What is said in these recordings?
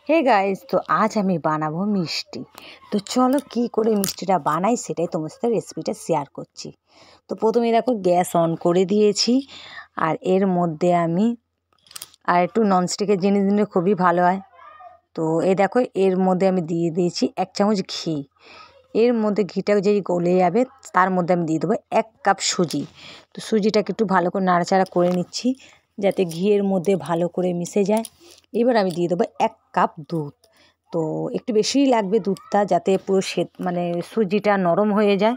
Hey guys, তো আজ আমি বানাবো মিষ্টি। তো চলো কি করে মিষ্টিটা বানাই সেটাই তোমার সাথে রেসিপিটা শেয়ার করছি। তো প্রথমে দেখো গ্যাস অন করে দিয়েছি, আর এর মধ্যে আমি আর একটু ননস্টিকের জিনিস দিলে খুবই ভালো হয়। তো এই দেখো এর মধ্যে আমি দিয়ে দিয়েছি 1 চামচ ঘি। এর মধ্যে ঘিটা যেই গলে যাবে তার মধ্যে আমি দিয়ে দেবো 1 কাপ সুজি। তো সুজিটাকে একটু ভালো করে নাড়াচাড়া করে নিচ্ছি যাতে ঘিয়ের মধ্যে ভালো করে মিশে যায়। এবার আমি দিয়ে দেবো 1 কাপ দুধ। তো একটু বেশিই লাগবে দুধটা, যাতে পুরো মানে সুজিটা নরম হয়ে যায়।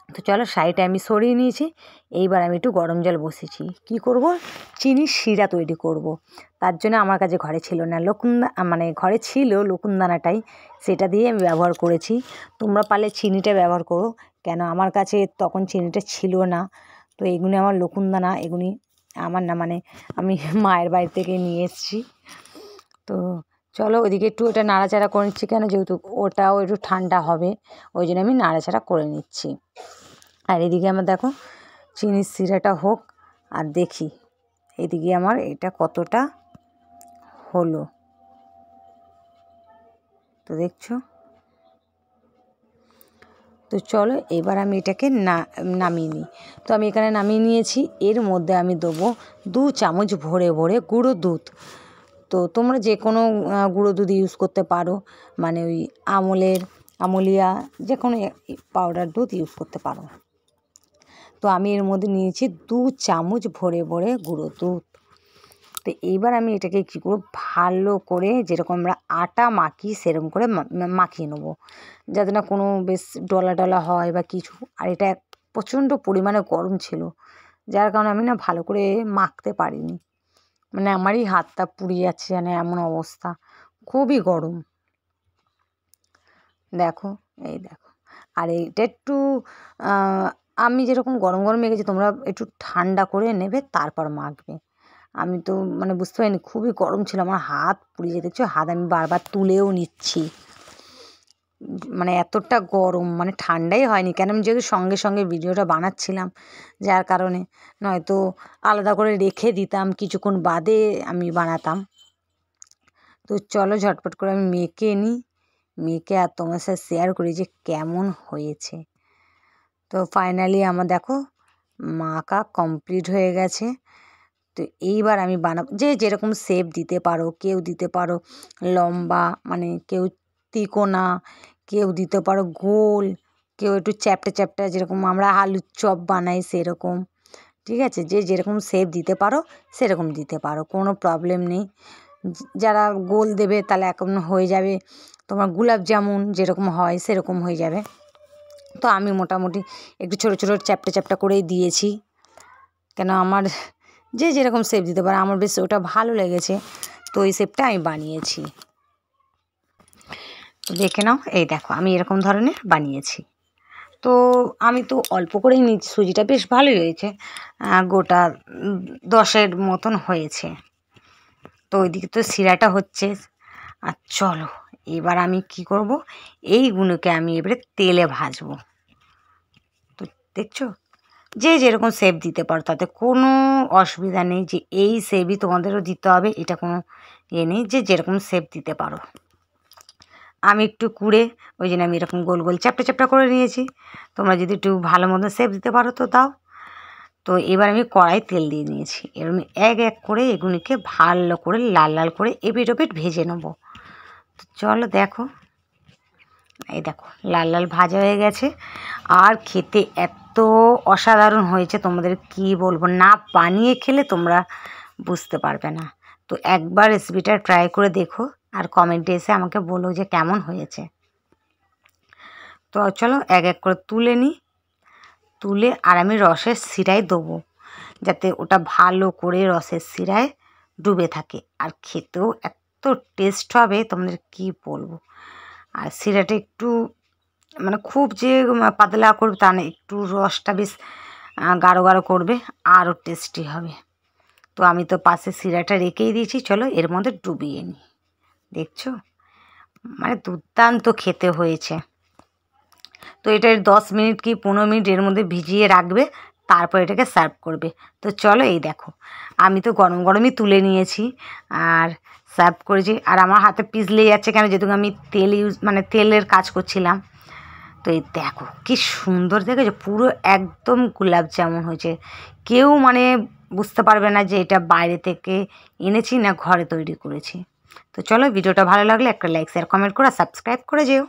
তো চলো সাইডে আমি সরিয়ে নিয়েছি। এইবার আমি একটু গরম জল বসেছি। কি করব, চিনির শিরা তৈরি করব। তার জন্য আমার কাছে ঘরে ছিল না মানে ঘরে ছিল লকুনদানাটাই, সেটা দিয়ে আমি ব্যবহার করেছি। তোমরা পারলে চিনিটা ব্যবহার করো, কেন আমার কাছে তখন চিনিটা ছিল না। তো এগুলি আমার লকুনদানা, এগুলি আমার না, মানে আমি মায়ের বাড়ি থেকে নিয়ে এসেছি। তো চলো ওইদিকে একটু ওটা নাড়াচাড়া করে নিচ্ছি, কেন যেহেতু ওটাও একটু ঠান্ডা হবে, ওই জন্য আমি নাড়াচাড়া করে নিচ্ছি। আর এদিকে আমার দেখো চিনির শিরাটা হোক, আর দেখি এদিকে আমার এটা কতটা হলো। তো দেখছো, তো চলো এবার আমি এটাকে নামিয়ে নিই। তো আমি এখানে নামিয়ে নিয়েছি। এর মধ্যে আমি দেবো 2 চামচ ভরে ভরে গুঁড়ো দুধ। তো তোমরা যে কোনো গুঁড়ো দুধ ইউজ করতে পারো, মানে ওই আমুলিয়া যে কোনো পাউডার দুধ ইউজ করতে পারো। তো আমি এর মধ্যে নিয়েছি 2 চামচ ভরে ভরে গুঁড়ো দুধ। তো এইবার আমি এটাকে কী করব, ভালো করে যেরকম আমরা আটা মাখি সেরকম করে মাখিয়ে নেবো, যাতে না কোনো বেশ ডলা ডলা হয় বা কিছু। আর এটা প্রচণ্ড পরিমাণে গরম ছিল, যার কারণে আমি না ভালো করে মাখতে পারিনি। মানে আমারই হাতটা পুড়ে যাচ্ছে, মানে এমন অবস্থা, খুবই গরম। দেখো, এই দেখো। আর এইটা একটু আমি যেরকম গরম গরম মেখেছি, তোমরা একটু ঠান্ডা করে নেবে তারপর মাখবে। আমি তো মানে বুঝতে পারিনি, খুবই গরম ছিল, আমার হাত পুড়ে যেতে, দেখছো হাত আমি বারবার তুলেও নিচ্ছি, মানে এতটা গরম, মানে ঠান্ডাই হয়নি। কেন আমি যেহেতু সঙ্গে সঙ্গে ভিডিওটা বানাচ্ছিলাম, যার কারণে, নয়তো আলাদা করে রেখে দিতাম, কিছুক্ষণ বাদে আমি বানাতাম। তো চলো ঝটপট করে আমি মেখে নিই, মেখে আর তোমার সাথে শেয়ার করি যে কেমন হয়েছে। তো ফাইনালি আমার দেখো মাখা কমপ্লিট হয়ে গেছে। তো এইবার আমি বানাবো, যে যেরকম শেপ দিতে পারো, কেউ দিতে পারো লম্বা, মানে কেউ তিকোনা, কেউ দিতে পারো গোল, কেউ একটু চ্যাপ্টা চ্যাপ্টা, যেরকম আমরা আলুর চপ বানাই সেরকম। ঠিক আছে, যে যেরকম শেপ দিতে পারো সেরকম দিতে পারো, কোনো প্রবলেম নেই। যারা গোল দেবে তাহলে এখন হয়ে যাবে তোমার গোলাপ জামুন যেরকম হয় সেরকম হয়ে যাবে। তো আমি মোটামুটি একটু ছোটো ছোটো চ্যাপ্টা চ্যাপ্টা করেই দিয়েছি, কেন আমার যে যেরকম শেপ দিতে পারে, আমার বেশ ওটা ভালো লেগেছে, তো এই শেপটা আমি বানিয়েছি। তো দেখে নাও, এই দেখো আমি এরকম ধরনের বানিয়েছি। তো আমি তো অল্প করেই নিচ্ছি, সুজিটা বেশ ভালোই হয়েছে, গোটা 10-এর মতন হয়েছে। তো ওইদিকে তো শিরাটা হচ্ছে। আর চলো এবার আমি কি করব, এইগুলোকে আমি এবারে তেলে ভাজবো। তো দেখছো, যে যেরকম শেপ দিতে পারো, তাতে কোনো অসুবিধা নেই যে এই শেপই তোমাদেরও দিতে হবে, এটা কোনো ইয়ে নেই, যে যেরকম শেপ দিতে পারো। আমি একটু কুড়ে, ওই জন্য আমি এরকম গোল গোল চ্যাপ্টা চ্যাপ্টা করে নিয়েছি। তোমরা যদি একটু ভালো মতো শেপ দিতে পারো তো দাও। তো এবার আমি কড়াই তেল দিয়ে নিয়েছি, এরকম এক এক করে এগুলিকে ভালো করে লাল লাল করে এপিট ওপিট ভেজে নেবো। তো চলো দেখো, এই দেখো লাল লাল ভাজা হয়ে গেছে, আর খেতে এত অসাধারণ হয়েছে, তোমাদের কি বলবো, না বানিয়ে খেলে তোমরা বুঝতে পারবে না। তো একবার রেসিপিটা ট্রাই করে দেখো, আর কমেন্টে এসে আমাকে বলো যে কেমন হয়েছে। তো চলো এক এক করে তুলে নিই, তুলে আর আমি রসের শিরায় দেবো, যাতে ওটা ভালো করে রসের শিরায় ডুবে থাকে, আর খেতেও এত টেস্ট হবে তোমাদের কি বলবো। আর শিরাটা একটু মানে খুব যে পাতলা করবে তা না, একটু রসটা বেশ গাঢ় গাঢ় করবে, আরও টেস্টি হবে। তো আমি তো পাশে শিরাটা রেখেই দিয়েছি, চলো এর মধ্যে ডুবিয়ে নিই। দেখছো, মানে দুর্দান্ত খেতে হয়েছে। তো এটা 10 মিনিট কি 15 মিনিট এর মধ্যে ভিজিয়ে রাখবে, তারপর এটাকে সার্ভ করবে। তো চলো এই দেখো, আমি তো গরম গরমই তুলে নিয়েছি, আর সার্ভ করেছি। আর আমার হাতে পিছলে যাচ্ছে কেন, যেহেতু আমি তেলের কাজ করছিলাম। তো এই দেখো কি সুন্দর দেখেছো, পুরো একদম গোলাপ জামুন হয়েছে। কেউ বুঝতে পারবে না যে এটা বাইরে থেকে এনেছি না ঘরে তৈরি করেছি। তো চলো, ভিডিওটা ভালো লাগলে একটা লাইক শেয়ার কমেন্ট করে সাবস্ক্রাইব করে যেও।